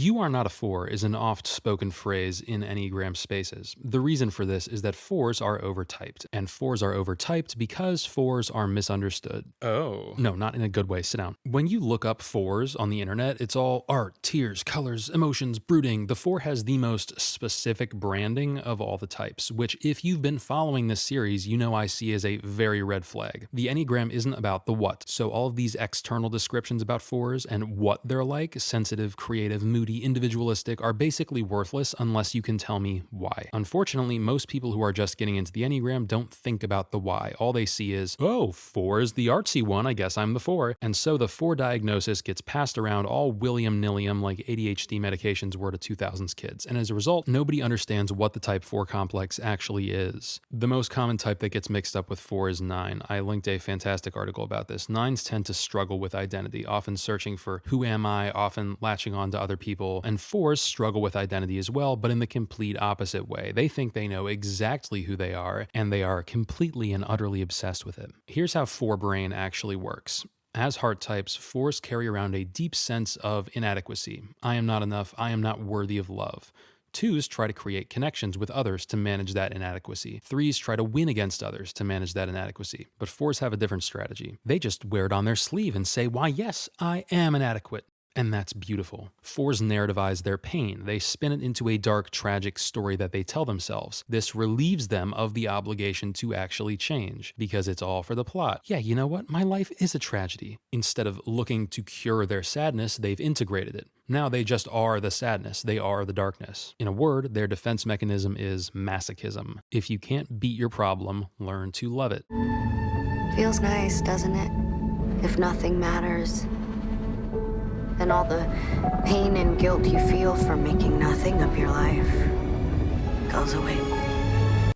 "You are not a 4" is an oft-spoken phrase in Enneagram spaces. The reason for this is that 4s are overtyped, and 4s are overtyped because 4s are misunderstood. Oh. No, not in a good way. Sit down. When you look up 4s on the internet, it's all art, tears, colors, emotions, brooding. The 4 has the most specific branding of all the types, which, if you've been following this series, you know I see as a very red flag. The Enneagram isn't about the what, so all of these external descriptions about 4s and what they're like, sensitive, creative, moody, individualistic, are basically worthless unless you can tell me why. Unfortunately, most people who are just getting into the Enneagram don't think about the why. All they see is, oh, 4 is the artsy one, I guess I'm the 4. And so the 4 diagnosis gets passed around all willy-nilly like ADHD medications were to 2000s kids. And as a result, nobody understands what the type 4 complex actually is. The most common type that gets mixed up with 4 is 9. I linked a fantastic article about this. 9s tend to struggle with identity, often searching for who am I, often latching on to other people. And 4s struggle with identity as well, but in the complete opposite way. They think they know exactly who they are, and they are completely and utterly obsessed with it. Here's how 4 brain actually works. As heart types, 4s carry around a deep sense of inadequacy. I am not enough. I am not worthy of love. 2s try to create connections with others to manage that inadequacy. 3s try to win against others to manage that inadequacy. But 4s have a different strategy. They just wear it on their sleeve and say, why, yes, I am inadequate. And that's beautiful. 4s narrativize their pain. They spin it into a dark, tragic story that they tell themselves. This relieves them of the obligation to actually change, because it's all for the plot. Yeah, you know what? My life is a tragedy. Instead of looking to cure their sadness, they've integrated it. Now they just are the sadness. They are the darkness. In a word, their defense mechanism is masochism. If you can't beat your problem, learn to love it. Feels nice, doesn't it? If nothing matters, then all the pain and guilt you feel for making nothing of your life goes away.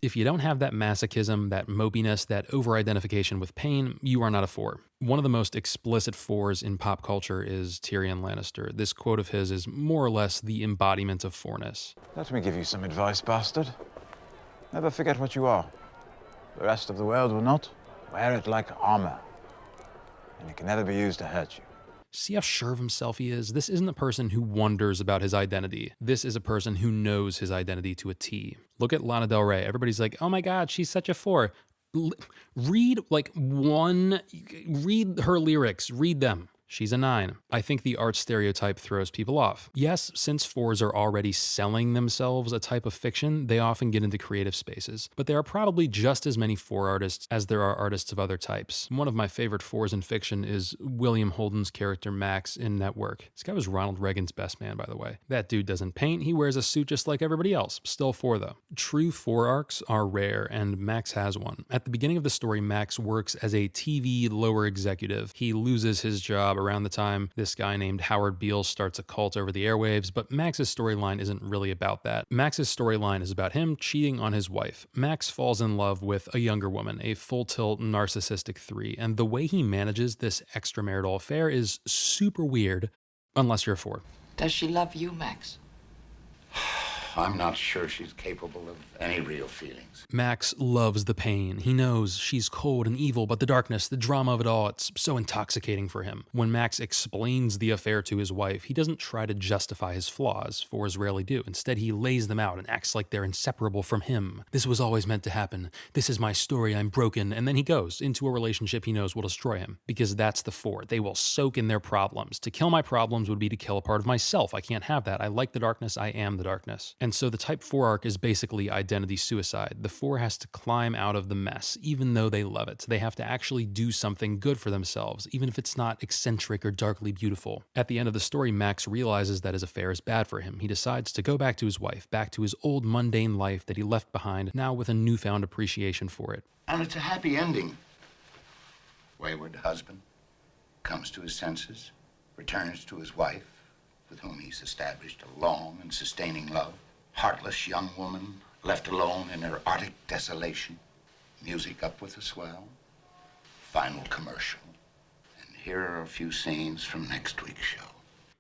If you don't have that masochism, that mopiness, that over-identification with pain, you are not a 4. One of the most explicit 4s in pop culture is Tyrion Lannister. This quote of his is more or less the embodiment of 4ness. Let me give you some advice, bastard. Never forget what you are. The rest of the world will not. Wear it like armor, and it can never be used to hurt you. See how sure of himself he is? This isn't a person who wonders about his identity. This is a person who knows his identity to a T. Look at Lana Del Rey. Everybody's like, oh my God, she's such a 4. Read her lyrics, read them. She's a 9. I think the art stereotype throws people off. Yes, since 4s are already selling themselves a type of fiction, they often get into creative spaces. But there are probably just as many 4 artists as there are artists of other types. One of my favorite 4s in fiction is William Holden's character Max in Network. This guy was Ronald Reagan's best man, by the way. That dude doesn't paint, he wears a suit just like everybody else. Still 4 though. True 4 arcs are rare, and Max has one. At the beginning of the story, Max works as a TV lower executive. He loses his job around the time this guy named Howard Beale starts a cult over the airwaves, but Max's storyline isn't really about that. Max's storyline is about him cheating on his wife. Max falls in love with a younger woman, a full-tilt narcissistic 3, and the way he manages this extramarital affair is super weird, unless you're a 4. Does she love you, Max? I'm not sure she's capable of any real feelings. Max loves the pain. He knows she's cold and evil, but the darkness, the drama of it all, it's so intoxicating for him. When Max explains the affair to his wife, he doesn't try to justify his flaws, 4s rarely do. Instead, he lays them out and acts like they're inseparable from him. This was always meant to happen. This is my story, I'm broken. And then he goes into a relationship he knows will destroy him. Because that's the 4. They will soak in their problems. To kill my problems would be to kill a part of myself. I can't have that. I like the darkness. I am the darkness. And so the type 4 arc is basically identity suicide. The 4 has to climb out of the mess, even though they love it. They have to actually do something good for themselves, even if it's not eccentric or darkly beautiful. At the end of the story, Max realizes that his affair is bad for him. He decides to go back to his wife, back to his old mundane life that he left behind, now with a newfound appreciation for it. And it's a happy ending. Wayward husband comes to his senses, returns to his wife, with whom he's established a long and sustaining love. Heartless young woman, left alone in her Arctic desolation. Music up with a swell. Final commercial. And here are a few scenes from next week's show.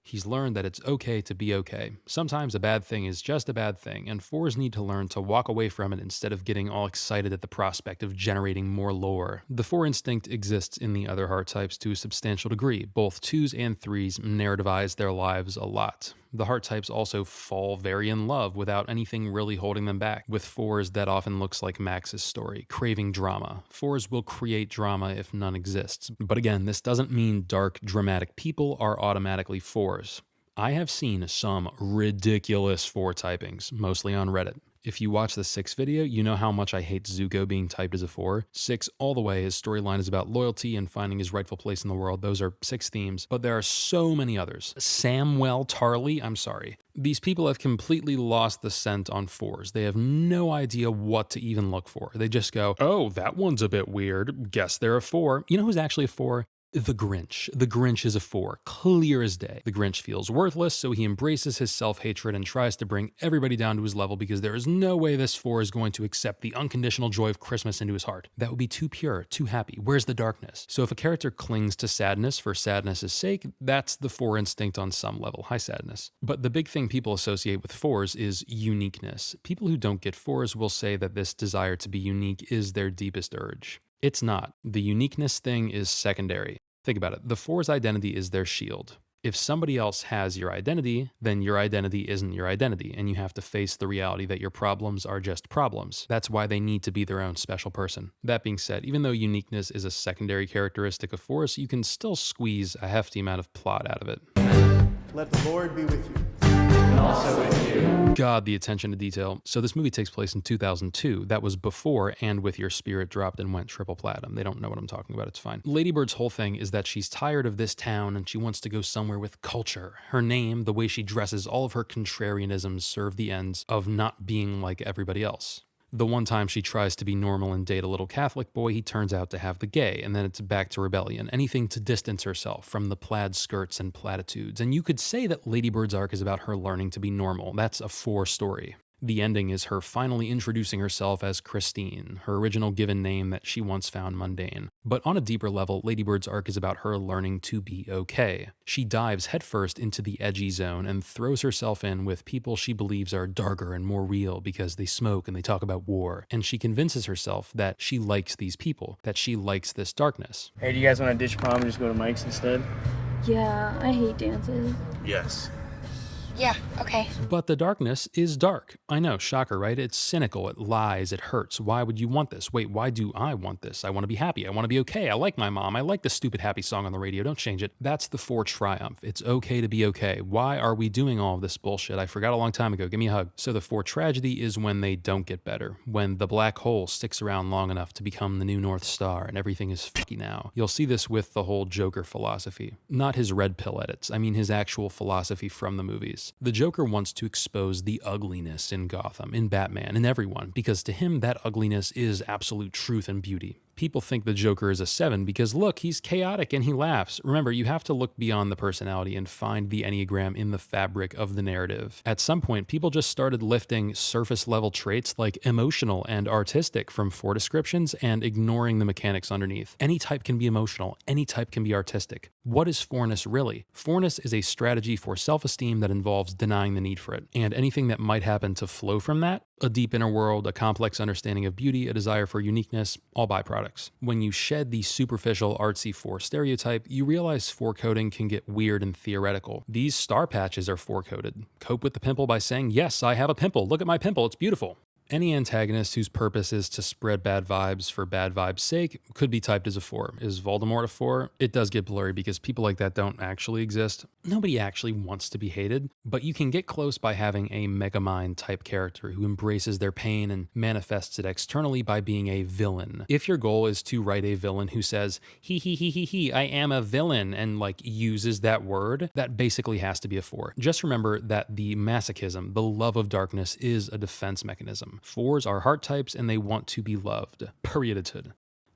He's learned that it's okay to be okay. Sometimes a bad thing is just a bad thing, and 4s need to learn to walk away from it instead of getting all excited at the prospect of generating more lore. The 4 instinct exists in the other heart types to a substantial degree. Both 2s and 3s narrativize their lives a lot. The heart types also fall very in love without anything really holding them back. With 4s, that often looks like Max's story, craving drama. 4s will create drama if none exists. But again, this doesn't mean dark, dramatic people are automatically 4s. I have seen some ridiculous 4 typings, mostly on Reddit. If you watch the 6 video, you know how much I hate Zuko being typed as a 4. 6 all the way, his storyline is about loyalty and finding his rightful place in the world. Those are 6 themes, but there are so many others. Samwell Tarly, I'm sorry. These people have completely lost the scent on 4s. They have no idea what to even look for. They just go, oh, that one's a bit weird. Guess they're a 4. You know who's actually a 4? The Grinch. The Grinch is a 4, clear as day. The Grinch feels worthless, so he embraces his self-hatred and tries to bring everybody down to his level because there is no way this 4 is going to accept the unconditional joy of Christmas into his heart. That would be too pure, too happy. Where's the darkness? So if a character clings to sadness for sadness' sake, that's the 4 instinct on some level, high sadness. But the big thing people associate with 4s is uniqueness. People who don't get 4s will say that this desire to be unique is their deepest urge. It's not. The uniqueness thing is secondary. Think about it. The 4's identity is their shield. If somebody else has your identity, then your identity isn't your identity, and you have to face the reality that your problems are just problems. That's why they need to be their own special person. That being said, even though uniqueness is a secondary characteristic of 4s, you can still squeeze a hefty amount of plot out of it. Let the Lord be with you. God, the attention to detail. So this movie takes place in 2002. That was before And With Your Spirit dropped and went triple platinum. They don't know what I'm talking about. It's fine. Lady Bird's whole thing is that she's tired of this town and she wants to go somewhere with culture. Her name, the way she dresses, all of her contrarianisms serve the ends of not being like everybody else. The one time she tries to be normal and date a little Catholic boy, he turns out to have the gay, and then it's back to rebellion. Anything to distance herself from the plaid skirts and platitudes. And you could say that Lady Bird's arc is about her learning to be normal. That's a 4 story. The ending is her finally introducing herself as Christine, her original given name that she once found mundane. But on a deeper level, Lady Bird's arc is about her learning to be okay. She dives headfirst into the edgy zone and throws herself in with people she believes are darker and more real because they smoke and they talk about war. And she convinces herself that she likes these people, that she likes this darkness. Hey, do you guys want to ditch prom and just go to Mike's instead? Yeah, I hate dances. Yes. Yeah, okay. But the darkness is dark. I know, shocker, right? It's cynical, it lies, it hurts. Why would you want this? Wait, why do I want this? I want to be happy. I want to be okay. I like my mom. I like the stupid happy song on the radio. Don't change it. That's the 4 triumph. It's okay to be okay. Why are we doing all of this bullshit? I forgot a long time ago. Give me a hug. So the 4 tragedy is when they don't get better. When the black hole sticks around long enough to become the new North Star and everything is fucky now. You'll see this with the whole Joker philosophy. Not his red pill edits. I mean his actual philosophy from the movies. The Joker wants to expose the ugliness in Gotham, in Batman, in everyone, because to him that ugliness is absolute truth and beauty. People think the Joker is a 7 because look, he's chaotic and he laughs. Remember, you have to look beyond the personality and find the Enneagram in the fabric of the narrative. At some point, people just started lifting surface level traits like emotional and artistic from 4 descriptions and ignoring the mechanics underneath. Any type can be emotional, any type can be artistic. What is 4ness really? 4ness is a strategy for self-esteem that involves denying the need for it. And anything that might happen to flow from that, a deep inner world, a complex understanding of beauty, a desire for uniqueness, all byproducts. When you shed the superficial artsy 4 stereotype, you realize 4 coding can get weird and theoretical. These star patches are 4 coded. Cope with the pimple by saying, yes, I have a pimple. Look at my pimple. It's beautiful. Any antagonist whose purpose is to spread bad vibes for bad vibes' sake could be typed as a 4. Is Voldemort a 4? It does get blurry because people like that don't actually exist. Nobody actually wants to be hated, but you can get close by having a Megamind type character who embraces their pain and manifests it externally by being a villain. If your goal is to write a villain who says, he, I am a villain, and like uses that word, that basically has to be a 4. Just remember that the masochism, the love of darkness, is a defense mechanism. 4s are heart types and they want to be loved. Periodhood.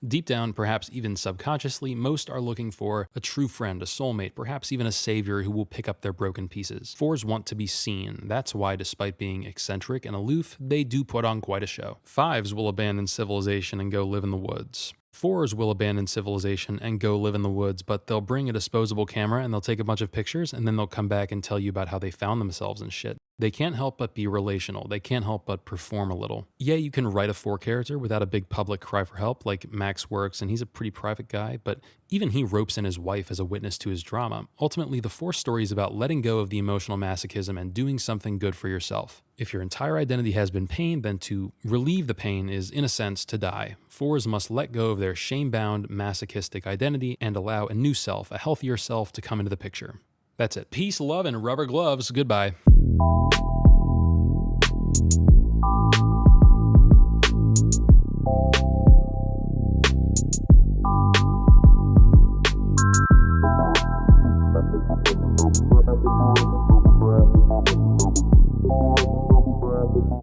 Deep down, perhaps even subconsciously, most are looking for a true friend, a soulmate, perhaps even a savior who will pick up their broken pieces. 4s want to be seen. That's why, despite being eccentric and aloof, they do put on quite a show. 5s will abandon civilization and go live in the woods. 4s will abandon civilization and go live in the woods, but they'll bring a disposable camera and they'll take a bunch of pictures and then they'll come back and tell you about how they found themselves and shit. They can't help but be relational. They can't help but perform a little. Yeah, you can write a 4 character without a big public cry for help like Max works, and he's a pretty private guy, but even he ropes in his wife as a witness to his drama. Ultimately, the 4 story is about letting go of the emotional masochism and doing something good for yourself. If your entire identity has been pain, then to relieve the pain is, in a sense, to die. 4s must let go of their shame-bound, masochistic identity and allow a new self, a healthier self, to come into the picture. That's it. Peace, love, and rubber gloves. Goodbye.